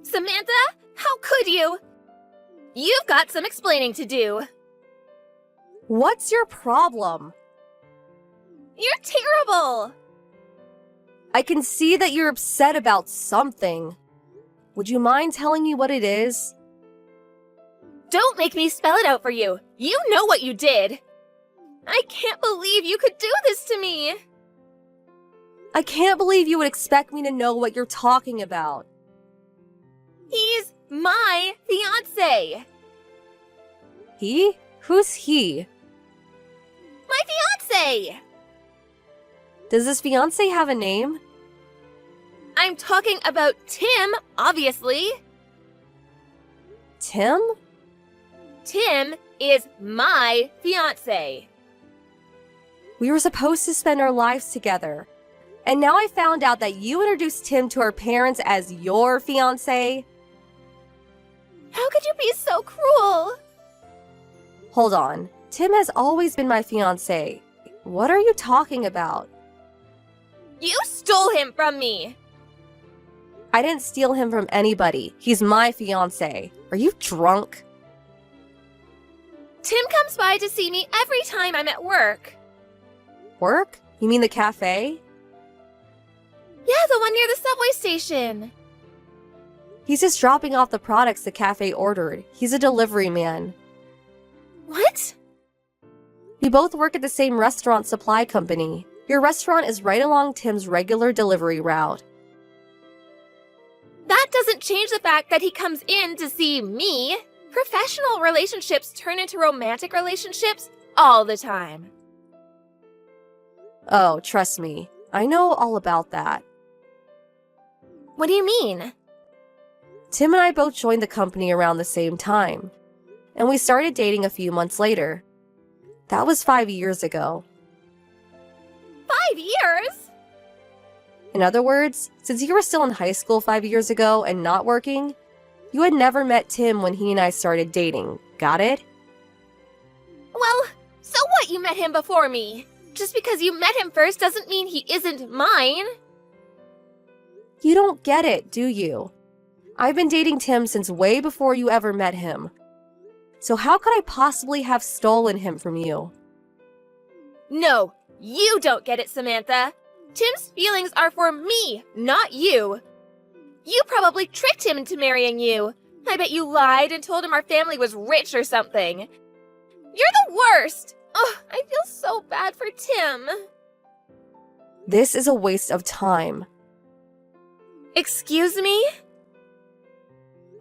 Samantha, how could you? You've got some explaining to do. What's your problem? You're terrible! I can see that you're upset about something. Would you mind telling me what it is? Don't make me spell it out for you. You know what you did. I can't believe you could do this to me. I can't believe you would expect me to know what you're talking about. He's my fiancé. He? Who's he? My fiancé! Does this fiancé have a name? I'm talking about Tim, obviously. Tim? Tim is my fiancé. We were supposed to spend our lives together. And now I found out that you introduced Tim to our parents as your fiancé. How could you be so cruel? Hold on. Tim has always been my fiancé. What are you talking about? You stole him from me. I didn't steal him from anybody. He's my fiancé. Are you drunk? Tim comes by to see me every time I'm at work. Work? You mean the cafe? Yeah, the one near the subway station. He's just dropping off the products the cafe ordered. He's a delivery man. What? We both work at the same restaurant supply company. Your restaurant is right along Tim's regular delivery route. That doesn't change the fact that he comes in to see me. Professional relationships turn into romantic relationships all the time. Oh, trust me. I know all about that. What do you mean? Tim and I both joined the company around the same time. And we started dating a few months later. That was 5 years ago. 5 years? In other words, since you were still in high school 5 years ago and not working, you had never met Tim when he and I started dating. Got it? Well, so what you met him before me? Just because you met him first doesn't mean he isn't mine. You don't get it, do you? I've been dating Tim since way before you ever met him. So how could I possibly have stolen him from you? No, you don't get it, Samantha. Tim's feelings are for me, not you. You probably tricked him into marrying you. I bet you lied and told him our family was rich or something. You're the worst! Oh, I feel so bad for Tim. This is a waste of time. Excuse me?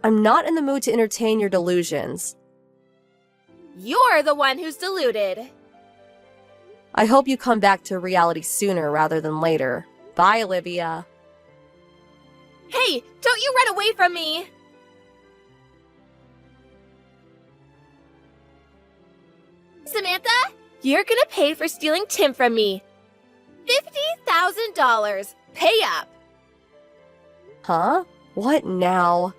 I'm not in the mood to entertain your delusions. You're the one who's deluded. I hope you come back to reality sooner rather than later. Bye, Olivia. Hey, don't you run away from me! Samantha, you're gonna pay for stealing Tim from me. $50,000. Pay up. Huh? What now?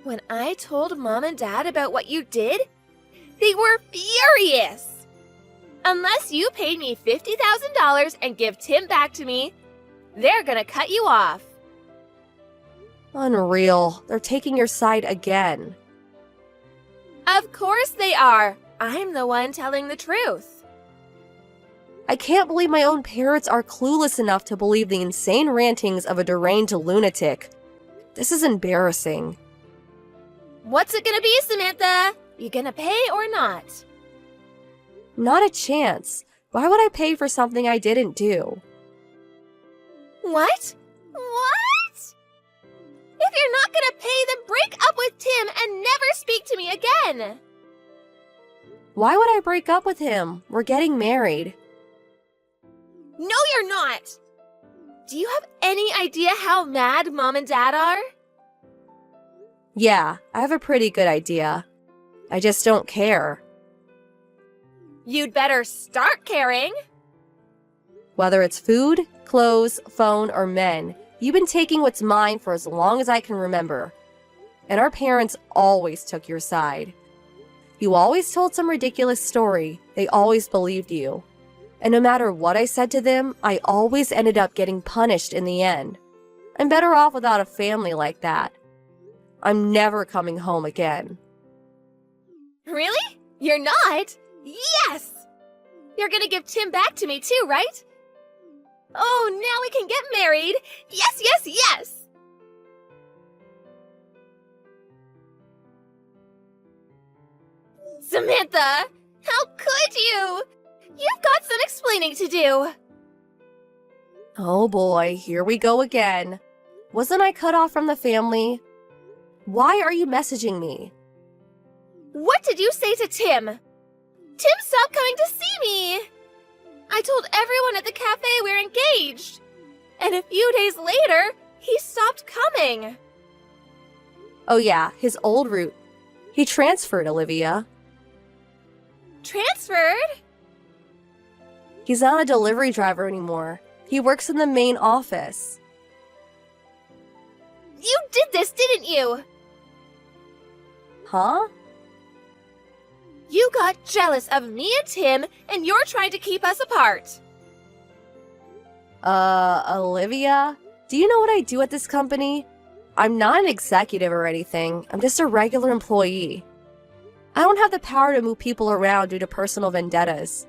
When I told Mom and Dad about what you did, they were furious. Unless you paid me $50,000 and give Tim back to me, they're gonna cut you off. Unreal. They're taking your side again. Of course they are. I'm the one telling the truth. I can't believe my own parents are clueless enough to believe the insane rantings of a deranged lunatic. This is embarrassing. What's it gonna be, Samantha? You gonna pay or not? Not a chance. Why would I pay for something I didn't do? What? What? If you're not gonna pay, then break up with Tim and never speak to me again. Why would I break up with him? We're getting married. No, you're not. Do you have any idea how mad Mom and Dad are? Yeah, I have a pretty good idea. I just don't care. You'd better start caring. Whether it's food, clothes, phone, or men, you've been taking what's mine for as long as I can remember. And our parents always took your side. You always told some ridiculous story. They always believed you. And no matter what I said to them, I always ended up getting punished in the end. I'm better off without a family like that. I'm never coming home again. Really? You're not? Yes! You're gonna give Tim back to me too, right? Oh, now we can get married! Yes, yes, yes! Samantha! How could you? You've got some explaining to do. Oh boy, here we go again. Wasn't I cut off from the family? Why are you messaging me? What did you say to Tim? Tim stopped coming to see me! I told everyone at the cafe we're engaged. And a few days later, he stopped coming. Oh yeah, his old route. He transferred, Olivia. Transferred? He's not a delivery driver anymore. He works in the main office. You did this, didn't you? Huh? You got jealous of me and Tim, and you're trying to keep us apart. Olivia? Do you know what I do at this company? I'm not an executive or anything. I'm just a regular employee. I don't have the power to move people around due to personal vendettas.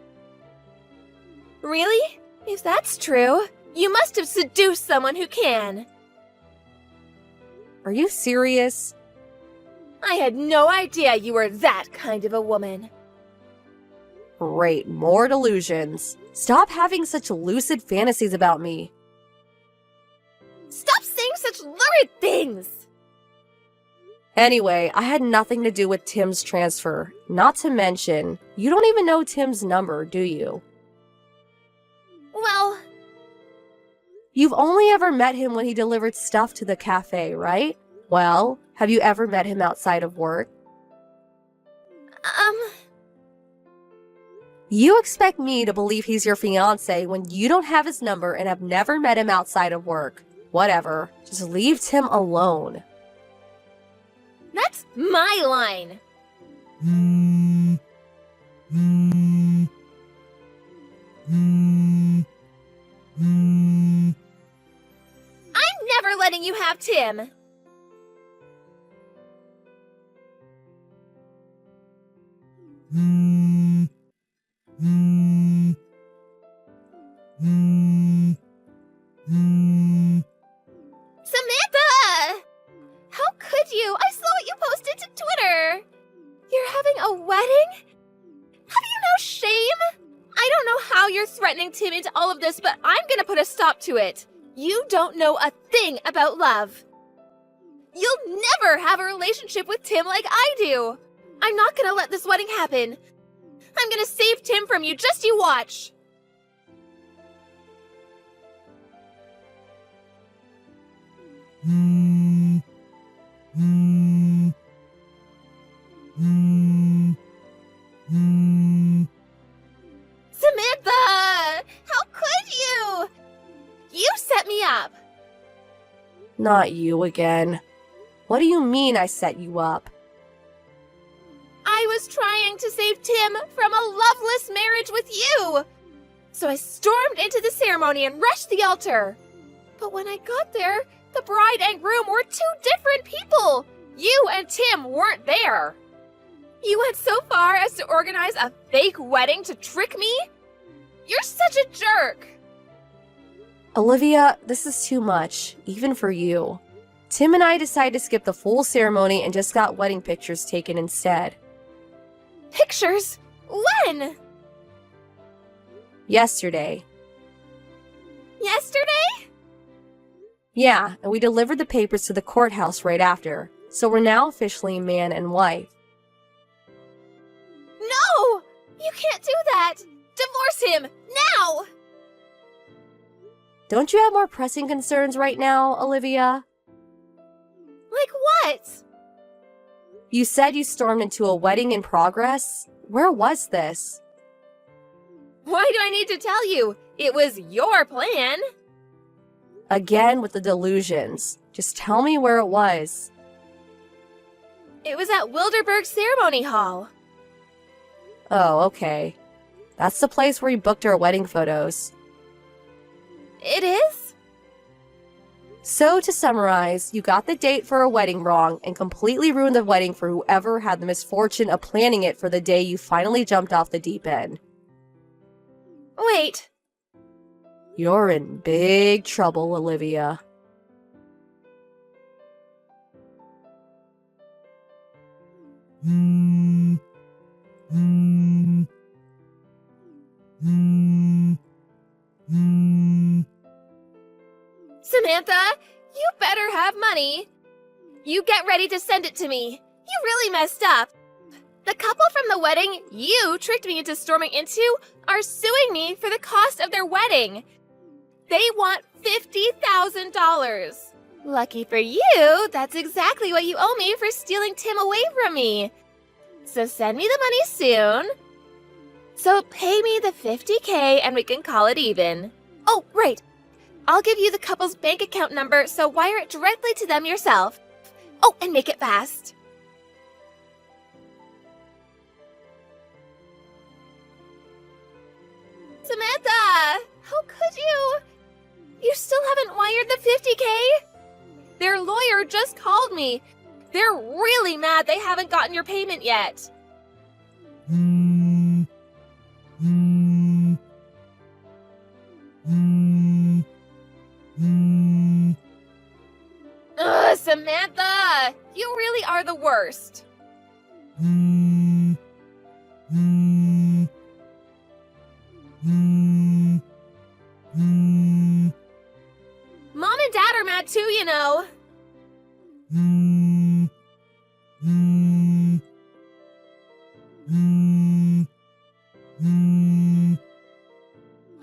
Really? If that's true, you must have seduced someone who can. Are you serious? I had no idea you were that kind of a woman. Great, more delusions. Stop having such lucid fantasies about me. Stop saying such lurid things! Anyway, I had nothing to do with Tim's transfer. Not to mention, you don't even know Tim's number, do you? Well, You've only ever met him when he delivered stuff to the cafe, right? Well, have you ever met him outside of work? You expect me to believe he's your fiancé when you don't have his number and have never met him outside of work. Whatever. Just leave Tim alone. that's my line. I'm never letting you have Tim. Samantha! How could you? I saw what you posted to Twitter. You're having a wedding? Have you no shame? I don't know how you're threatening Tim into all of this, but I'm gonna put a stop to it. You don't know a thing about love. You'll never have a relationship with Tim like I do. I'm not gonna let this wedding happen. I'm gonna save Tim from you, just you watch. Samantha! How could you? You set me up. Not you again. What do you mean I set you up? I was trying to save Tim from a loveless marriage with you. So I stormed into the ceremony and rushed the altar. But when I got there, the bride and groom were two different people. You and Tim weren't there. You went so far as to organize a fake wedding to trick me? You're such a jerk. Olivia, this is too much, even for you. Tim and I decided to skip the full ceremony and just got wedding pictures taken instead. Pictures? When? Yesterday. Yesterday? Yeah, and we delivered the papers to the courthouse right after, so we're now officially man and wife. No! You can't do that! Divorce him! Now! Don't you have more pressing concerns right now, Olivia? Like what? You said you stormed into a wedding in progress? Where was this? Why do I need to tell you? It was your plan. Again with the delusions. Just tell me where it was. It was at Wilderberg Ceremony Hall. Oh, okay. That's the place where we booked our wedding photos. It is? So to summarize, you got the date for a wedding wrong and completely ruined the wedding for whoever had the misfortune of planning it for the day you finally jumped off the deep end. Wait. You're in big trouble, Olivia. Samantha, you better have money. You get ready to send it to me. You really messed up. The couple from the wedding you tricked me into storming into are suing me for the cost of their wedding. They want $50,000. Lucky for you, that's exactly what you owe me for stealing Tim away from me. So send me the money soon. So pay me the $50K and we can call it even. Oh, right. I'll give you the couple's bank account number, so wire it directly to them yourself. Oh, and make it fast. Samantha! How could you? You still haven't wired the $50K? Their lawyer just called me. They're really mad they haven't gotten your payment yet. Ugh, Samantha! You really are the worst. Mom and Dad are mad too, you know.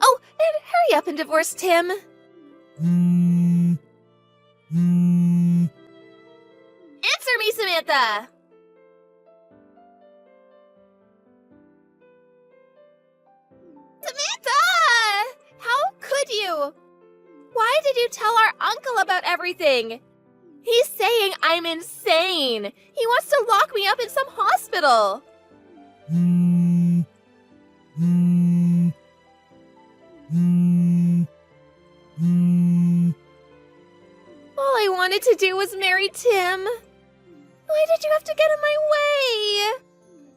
Oh, and hurry up and divorce Tim. Answer me, Samantha! Samantha! How could you? Why did you tell our uncle about everything? He's saying I'm insane. He wants to lock me up in some hospital. All I wanted to do was marry Tim. Why did you have to get in my way?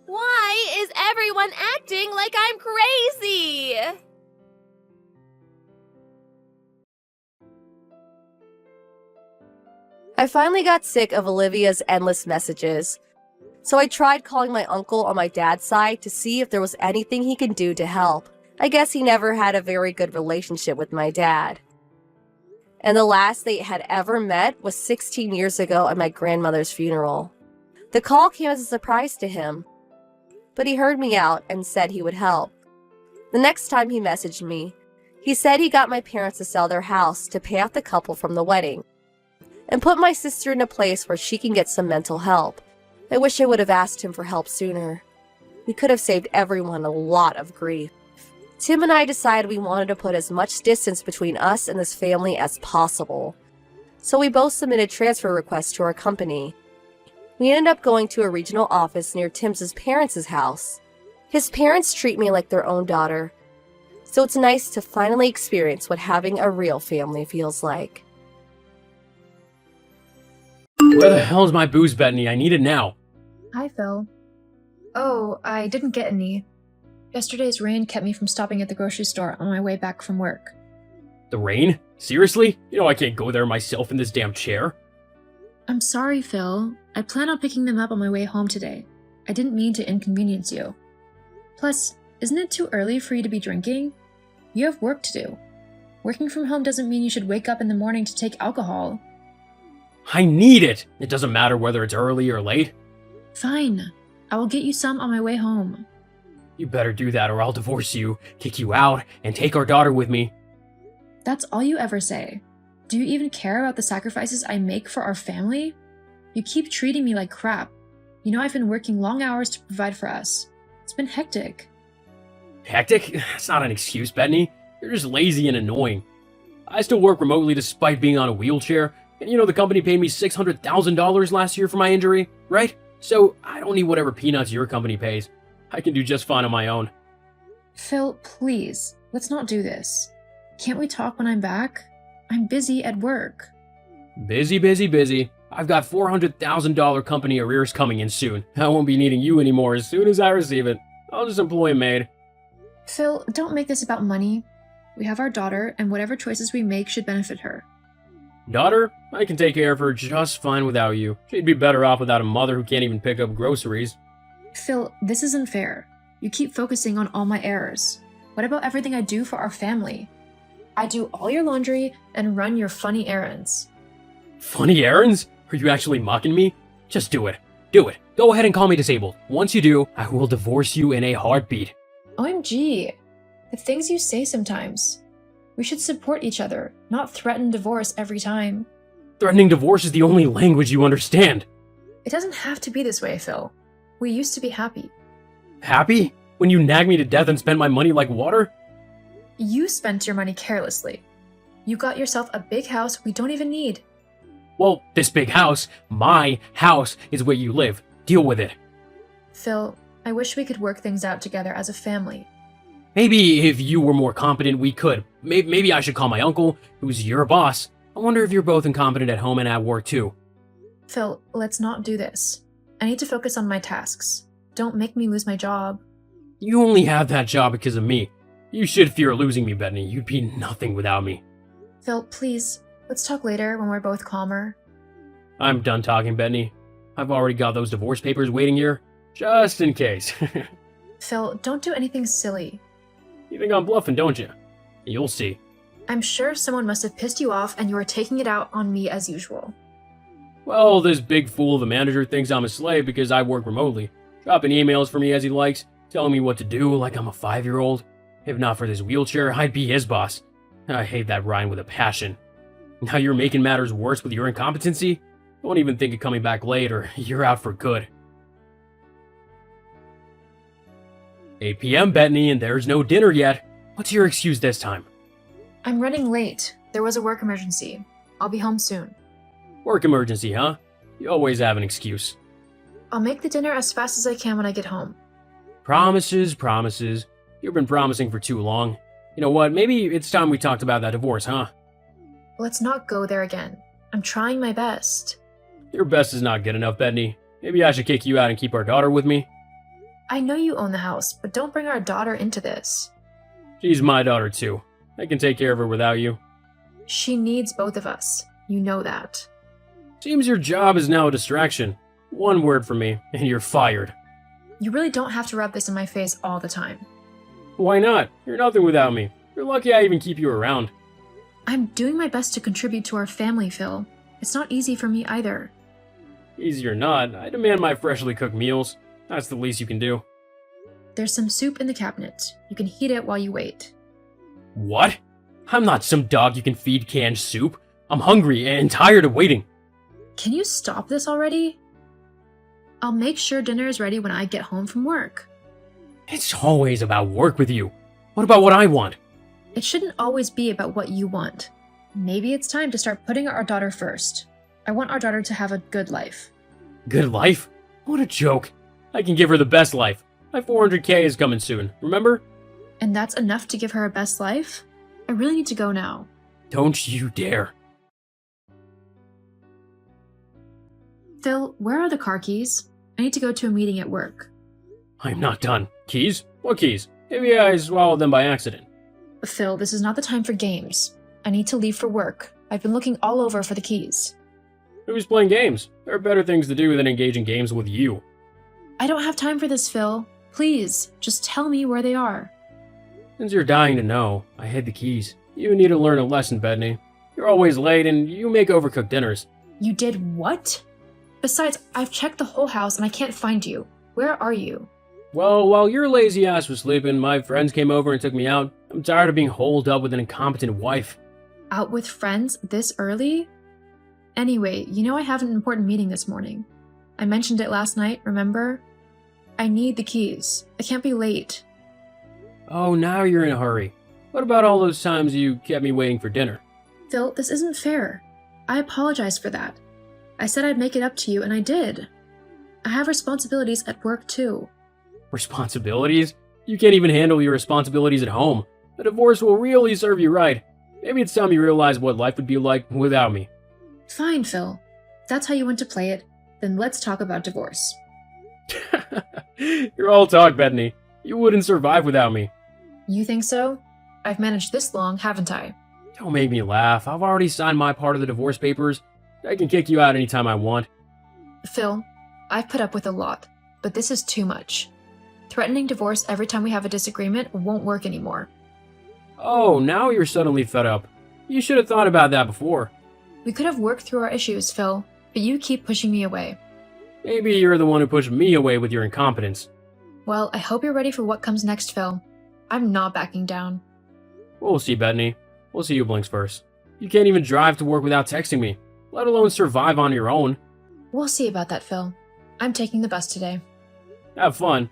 Why is everyone acting like I'm crazy? I finally got sick of Olivia's endless messages, so I tried calling my uncle on my dad's side to see if there was anything he could do to help. I guess he never had a very good relationship with my dad. And the last they had ever met was 16 years ago at my grandmother's funeral. The call came as a surprise to him, but he heard me out and said he would help. The next time he messaged me, he said he got my parents to sell their house to pay off the couple from the wedding and put my sister in a place where she can get some mental help. I wish I would have asked him for help sooner. We could have saved everyone a lot of grief. Tim and I decided we wanted to put as much distance between us and this family as possible. So we both submitted transfer requests to our company. We ended up going to a regional office near Tim's parents' house. His parents treat me like their own daughter, so it's nice to finally experience what having a real family feels like. Where the hell is my booze, Bethany? I need it now. Hi, Phil. Oh, I didn't get any. Yesterday's rain kept me from stopping at the grocery store on my way back from work. The rain? Seriously? You know I can't go there myself in this damn chair. I'm sorry, Phil. I plan on picking them up on my way home today. I didn't mean to inconvenience you. Plus, isn't it too early for you to be drinking? You have work to do. Working from home doesn't mean you should wake up in the morning to take alcohol. I need it! It doesn't matter whether it's early or late. Fine. I will get you some on my way home. You better do that or I'll divorce you, kick you out, and take our daughter with me. That's all you ever say. Do you even care about the sacrifices I make for our family? You keep treating me like crap. You know I've been working long hours to provide for us. It's been hectic. Hectic? That's not an excuse, Bethany. You're just lazy and annoying. I still work remotely despite being on a wheelchair, and you know the company paid me $600,000 last year for my injury, right? So I don't need whatever peanuts your company pays. I can do just fine on my own. Phil, please, let's not do this. Can't we talk when I'm back? I'm busy at work. Busy, busy, busy. I've got $400,000 company arrears coming in soon. I won't be needing you anymore as soon as I receive it. I'll just employ a maid. Phil, don't make this about money. We have our daughter, and whatever choices we make should benefit her. Daughter, I can take care of her just fine without you. She'd be better off without a mother who can't even pick up groceries. Phil, this isn't fair. You keep focusing on all my errors. What about everything I do for our family? I do all your laundry and run your funny errands. Funny errands? Are you actually mocking me? Just do it. Do it. Go ahead and call me disabled. Once you do, I will divorce you in a heartbeat. OMG. The things you say sometimes. We should support each other, not threaten divorce every time. Threatening divorce is the only language you understand. It doesn't have to be this way, Phil. We used to be happy. Happy? When you nag me to death and spend my money like water? You spent your money carelessly. You got yourself a big house we don't even need. Well, this big house, my house, is where you live. Deal with it. Phil, I wish we could work things out together as a family. Maybe if you were more competent, we could. Maybe I should call my uncle, who's your boss. I wonder if you're both incompetent at home and at work too. Phil, let's not do this. I need to focus on my tasks. Don't make me lose my job. You only have that job because of me. You should fear losing me, Bethany. You'd be nothing without me. Phil, please, let's talk later when we're both calmer. I'm done talking, Bethany. I've already got those divorce papers waiting here, just in case. Phil, don't do anything silly. You think I'm bluffing, don't you? You'll see. I'm sure someone must have pissed you off and you are taking it out on me as usual. Well, this big fool of a manager thinks I'm a slave because I work remotely, dropping emails for me as he likes, telling me what to do like I'm a 5-year-old. If not for this wheelchair, I'd be his boss. I hate that Ryan with a passion. Now you're making matters worse with your incompetency? Don't even think of coming back late or you're out for good. 8 p.m., Bethany, and there's no dinner yet. What's your excuse this time? I'm running late. There was a work emergency. I'll be home soon. Work emergency, huh? You always have an excuse. I'll make the dinner as fast as I can when I get home. Promises, promises. You've been promising for too long. You know what, maybe it's time we talked about that divorce, huh? Let's not go there again. I'm trying my best. Your best is not good enough, Bethany. Maybe I should kick you out and keep our daughter with me? I know you own the house, but don't bring our daughter into this. She's my daughter too. I can take care of her without you. She needs both of us. You know that. Seems your job is now a distraction. One word from me, and you're fired. You really don't have to rub this in my face all the time. Why not? You're nothing without me. You're lucky I even keep you around. I'm doing my best to contribute to our family, Phil. It's not easy for me either. Easy or not, I demand my freshly cooked meals. That's the least you can do. There's some soup in the cabinet. You can heat it while you wait. What? I'm not some dog you can feed canned soup. I'm hungry and tired of waiting. Can you stop this already? I'll make sure dinner is ready when I get home from work. It's always about work with you. What about what I want? It shouldn't always be about what you want. Maybe it's time to start putting our daughter first. I want our daughter to have a good life. Good life? What a joke. I can give her the best life. My 400K is coming soon, remember? And that's enough to give her a best life? I really need to go now. Don't you dare. Phil, where are the car keys? I need to go to a meeting at work. I'm not done. Keys? What keys? Maybe I swallowed them by accident. Phil, this is not the time for games. I need to leave for work. I've been looking all over for the keys. Who's playing games? There are better things to do than engage in games with you. I don't have time for this, Phil. Please, just tell me where they are. Since you're dying to know, I hid the keys. You need to learn a lesson, Bethany. You're always late and you make overcooked dinners. You did what? Besides, I've checked the whole house and I can't find you. Where are you? Well, while your lazy ass was sleeping, my friends came over and took me out. I'm tired of being holed up with an incompetent wife. Out with friends this early? Anyway, you know I have an important meeting this morning. I mentioned it last night, remember? I need the keys. I can't be late. Oh, now you're in a hurry. What about all those times you kept me waiting for dinner? Phil, this isn't fair. I apologize for that. I said I'd make it up to you, and I did. I have responsibilities at work, too. Responsibilities? You can't even handle your responsibilities at home. A divorce will really serve you right. Maybe it's time you realize what life would be like without me. Fine, Phil. If that's how you want to play it, then let's talk about divorce. You're all talk, Bethany. You wouldn't survive without me. You think so? I've managed this long, haven't I? Don't make me laugh. I've already signed my part of the divorce papers. I can kick you out anytime I want. Phil, I've put up with a lot, but this is too much. Threatening divorce every time we have a disagreement won't work anymore. Oh, now you're suddenly fed up. You should have thought about that before. We could have worked through our issues, Phil, but you keep pushing me away. Maybe you're the one who pushed me away with your incompetence. Well, I hope you're ready for what comes next, Phil. I'm not backing down. We'll see, Bethany. We'll see who blinks first. You can't even drive to work without texting me, let alone survive on your own. We'll see about that, Phil. I'm taking the bus today. Have fun.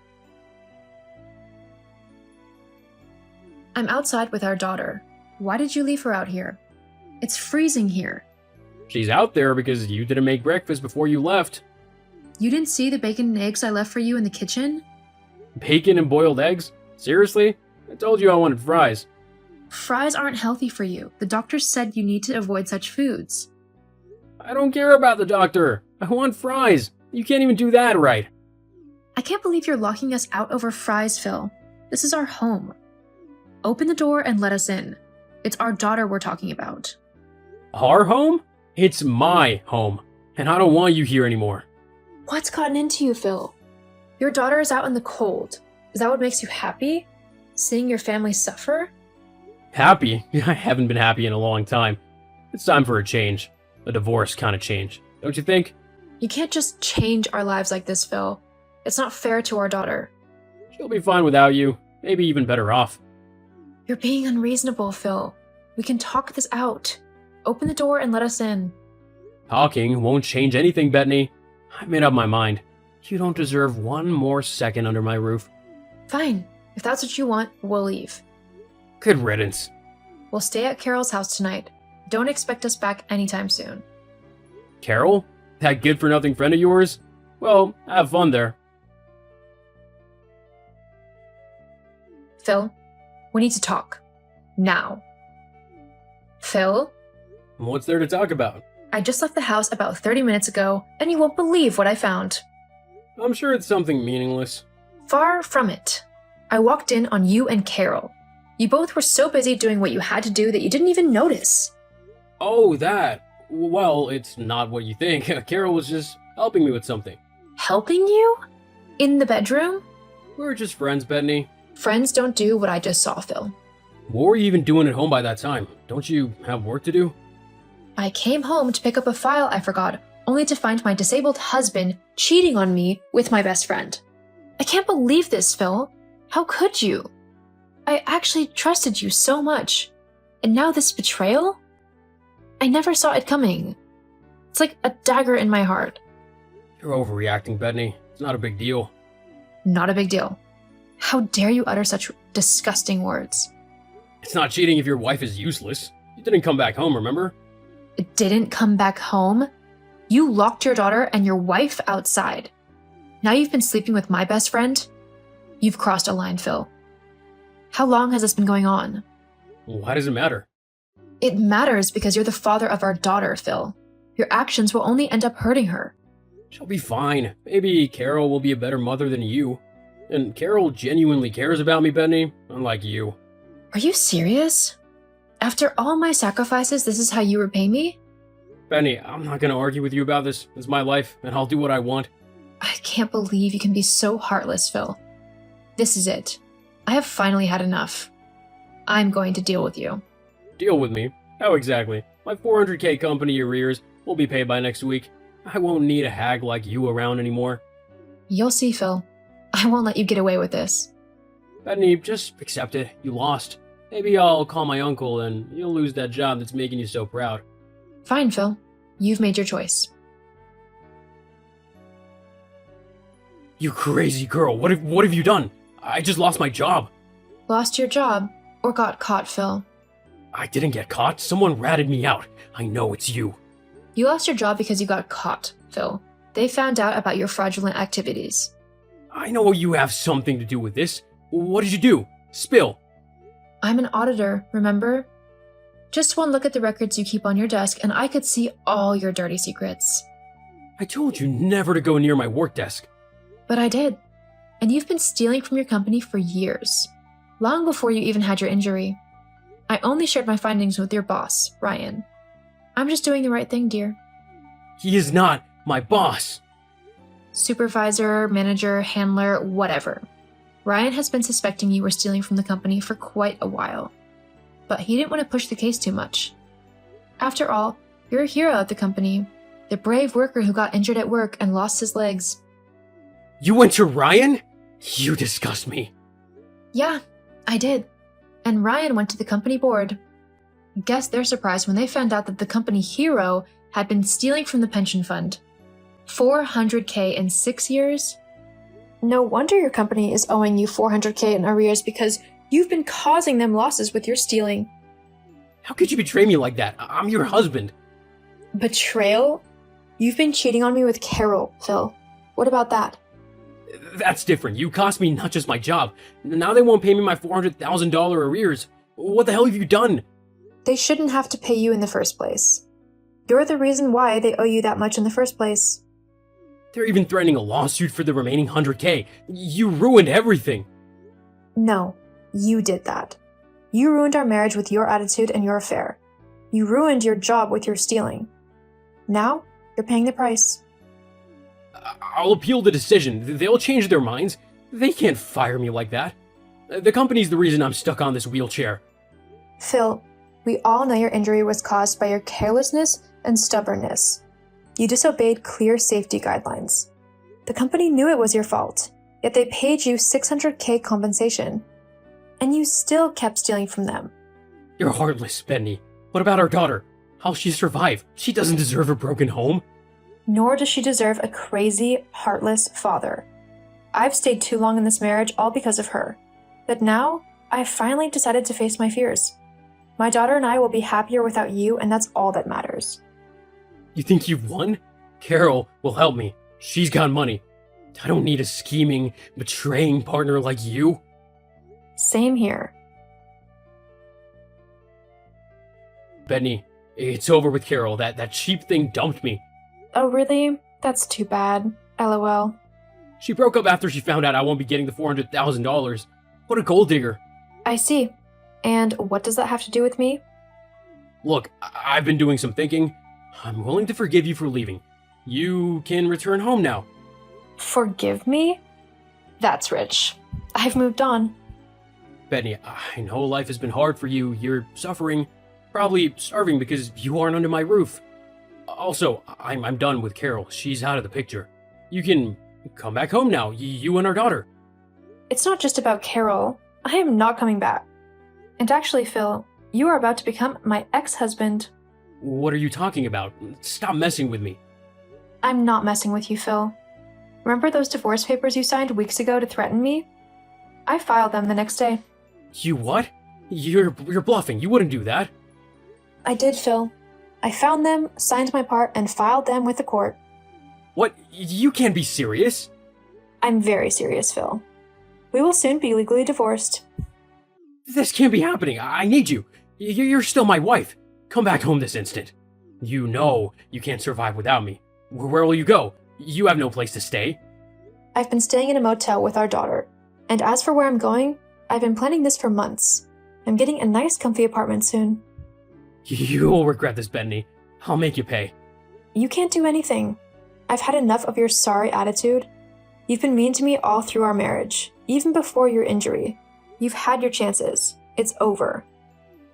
I'm outside with our daughter. Why did you leave her out here? It's freezing here. She's out there because you didn't make breakfast before you left. You didn't see the bacon and eggs I left for you in the kitchen? Bacon and boiled eggs? Seriously? I told you I wanted fries. Fries aren't healthy for you. The doctor said you need to avoid such foods. I don't care about the doctor. I want fries. You can't even do that right. I can't believe you're locking us out over fries, Phil. This is our home. Open the door and let us in. It's our daughter we're talking about. Our home? It's my home. And I don't want you here anymore. What's gotten into you, Phil? Your daughter is out in the cold. Is that what makes you happy? Seeing your family suffer? Happy? I haven't been happy in a long time. It's time for a change. A divorce kind of change. Don't you think? You can't just change our lives like this, Phil. It's not fair to our daughter. She'll be fine without you. Maybe even better off. You're being unreasonable, Phil. We can talk this out. Open the door and let us in. Talking won't change anything, Bethany. I made up my mind. You don't deserve one more second under my roof. Fine. If that's what you want, we'll leave. Good riddance. We'll stay at Carol's house tonight. Don't expect us back anytime soon. Carol? That good-for-nothing friend of yours? Well, have fun there. Phil, we need to talk. Now. Phil? What's there to talk about? I just left the house about 30 minutes ago, and you won't believe what I found. I'm sure it's something meaningless. Far from it. I walked in on you and Carol. You both were so busy doing what you had to do that you didn't even notice. Oh, that. Well, it's not what you think. Carol was just helping me with something. Helping you? In the bedroom? We're just friends, Bethany. Friends don't do what I just saw, Phil. What were you even doing at home by that time? Don't you have work to do? I came home to pick up a file I forgot, only to find my disabled husband cheating on me with my best friend. I can't believe this, Phil. How could you? I actually trusted you so much. And now this betrayal? I never saw it coming. It's like a dagger in my heart. You're overreacting, Bethany. It's not a big deal. Not a big deal. How dare you utter such disgusting words? It's not cheating if your wife is useless. You didn't come back home, remember? Didn't come back home? You locked your daughter and your wife outside. Now you've been sleeping with my best friend? You've crossed a line, Phil. How long has this been going on? Why does it matter? It matters because you're the father of our daughter, Phil. Your actions will only end up hurting her. She'll be fine. Maybe Carol will be a better mother than you. And Carol genuinely cares about me, Bethany, unlike you. Are you serious? After all my sacrifices, this is how you repay me? Bethany, I'm not gonna argue with you about this. It's my life, and I'll do what I want. I can't believe you can be so heartless, Phil. This is it. I have finally had enough. I'm going to deal with you. Deal with me? How exactly? My 400k company arrears will be paid by next week. I won't need a hag like you around anymore. You'll see, Phil. I won't let you get away with this. Bethany, just accept it. You lost. Maybe I'll call my uncle and you'll lose that job that's making you so proud. Fine, Phil. You've made your choice. You crazy girl, what have you done? I just lost my job. Lost your job or got caught, Phil? I didn't get caught. Someone ratted me out. I know it's you. You lost your job because you got caught, Phil. They found out about your fraudulent activities. I know you have something to do with this. What did you do? Spill. I'm an auditor, remember? Just one look at the records you keep on your desk, and I could see all your dirty secrets. I told you never to go near my work desk. But I did. And you've been stealing from your company for years. Long before you even had your injury. I only shared my findings with your boss, Ryan. I'm just doing the right thing, dear. He is not my boss. Supervisor, manager, handler, whatever. Ryan has been suspecting you were stealing from the company for quite a while. But he didn't want to push the case too much. After all, you're a hero at the company. The brave worker who got injured at work and lost his legs. You went to Ryan? You disgust me. Yeah, I did. And Ryan went to the company board. Guess they're surprised when they found out that the company hero had been stealing from the pension fund. $400K in 6 years? No wonder your company is owing you $400K in arrears because you've been causing them losses with your stealing. How could you betray me like that? I'm your husband. Betrayal? You've been cheating on me with Carol, Phil. What about that? That's different. You cost me not just my job. Now they won't pay me my $400,000 arrears. What the hell have you done? They shouldn't have to pay you in the first place. You're the reason why they owe you that much in the first place. They're even threatening a lawsuit for the remaining $100K. You ruined everything. No, you did that. You ruined our marriage with your attitude and your affair. You ruined your job with your stealing. Now, you're paying the price. I'll appeal the decision. They'll change their minds. They can't fire me like that. The company's the reason I'm stuck on this wheelchair. Phil, we all know your injury was caused by your carelessness and stubbornness. You disobeyed clear safety guidelines. The company knew it was your fault, yet they paid you $600K compensation. And you still kept stealing from them. You're heartless, Benny. What about our daughter? How'll she survive? She doesn't deserve a broken home. Nor does she deserve a crazy, heartless father. I've stayed too long in this marriage all because of her. But now, I've finally decided to face my fears. My daughter and I will be happier without you, and that's all that matters. You think you've won? Carol will help me. She's got money. I don't need a scheming, betraying partner like you. Same here. Benny, it's over with Carol. That cheap thing dumped me. Oh, really? That's too bad. LOL. She broke up after she found out I won't be getting the $400,000. What a gold digger. I see. And what does that have to do with me? Look, I've been doing some thinking. I'm willing to forgive you for leaving. You can return home now. Forgive me? That's rich. I've moved on. Benny, I know life has been hard for you. You're suffering, probably starving because you aren't under my roof. Also, I'm done with Carol. She's out of the picture. You can come back home now, you and our daughter. It's not just about Carol. I am not coming back. And actually, Phil, you are about to become my ex-husband. What are you talking about? Stop messing with me. I'm not messing with you, Phil. Remember those divorce papers you signed weeks ago to threaten me? I filed them the next day. You what? You're bluffing. You wouldn't do that. I did, Phil. I found them, signed my part, and filed them with the court. What? You can't be serious. I'm very serious, Phil. We will soon be legally divorced. This can't be happening. I need you. You're still my wife. Come back home this instant. You know you can't survive without me. Where will you go? You have no place to stay. I've been staying in a motel with our daughter. And as for where I'm going, I've been planning this for months. I'm getting a nice, comfy apartment soon. You'll regret this, Benny. I'll make you pay. You can't do anything. I've had enough of your sorry attitude. You've been mean to me all through our marriage, even before your injury. You've had your chances. It's over.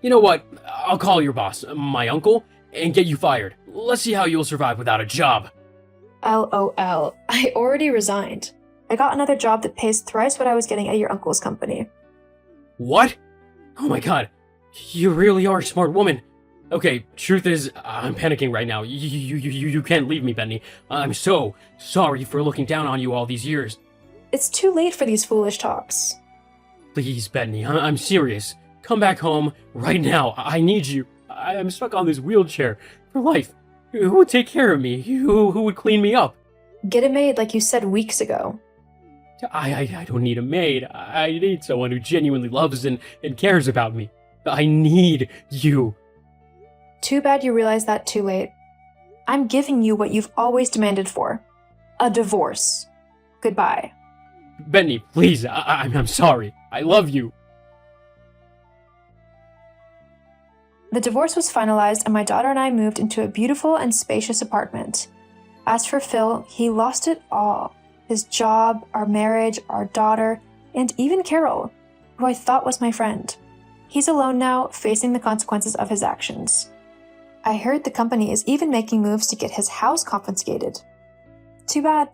You know what? I'll call your boss, my uncle, and get you fired. Let's see how you'll survive without a job. LOL. I already resigned. I got another job that pays thrice what I was getting at your uncle's company. What? Oh my god. You really are a smart woman. Okay, truth is, I'm panicking right now. You can't leave me, Benny. I'm so sorry for looking down on you all these years. It's too late for these foolish talks. Please, Benny, I'm serious. Come back home right now. I need you. I'm stuck on this wheelchair for life. Who would take care of me? Who would clean me up? Get a maid like you said weeks ago. I don't need a maid. I need someone who genuinely loves and cares about me. I need you. Too bad you realized that too late. I'm giving you what you've always demanded for. A divorce. Goodbye. Benny, please, I'm sorry. I love you. The divorce was finalized and my daughter and I moved into a beautiful and spacious apartment. As for Phil, he lost it all. His job, our marriage, our daughter, and even Carol, who I thought was my friend. He's alone now, facing the consequences of his actions. I heard the company is even making moves to get his house confiscated. Too bad.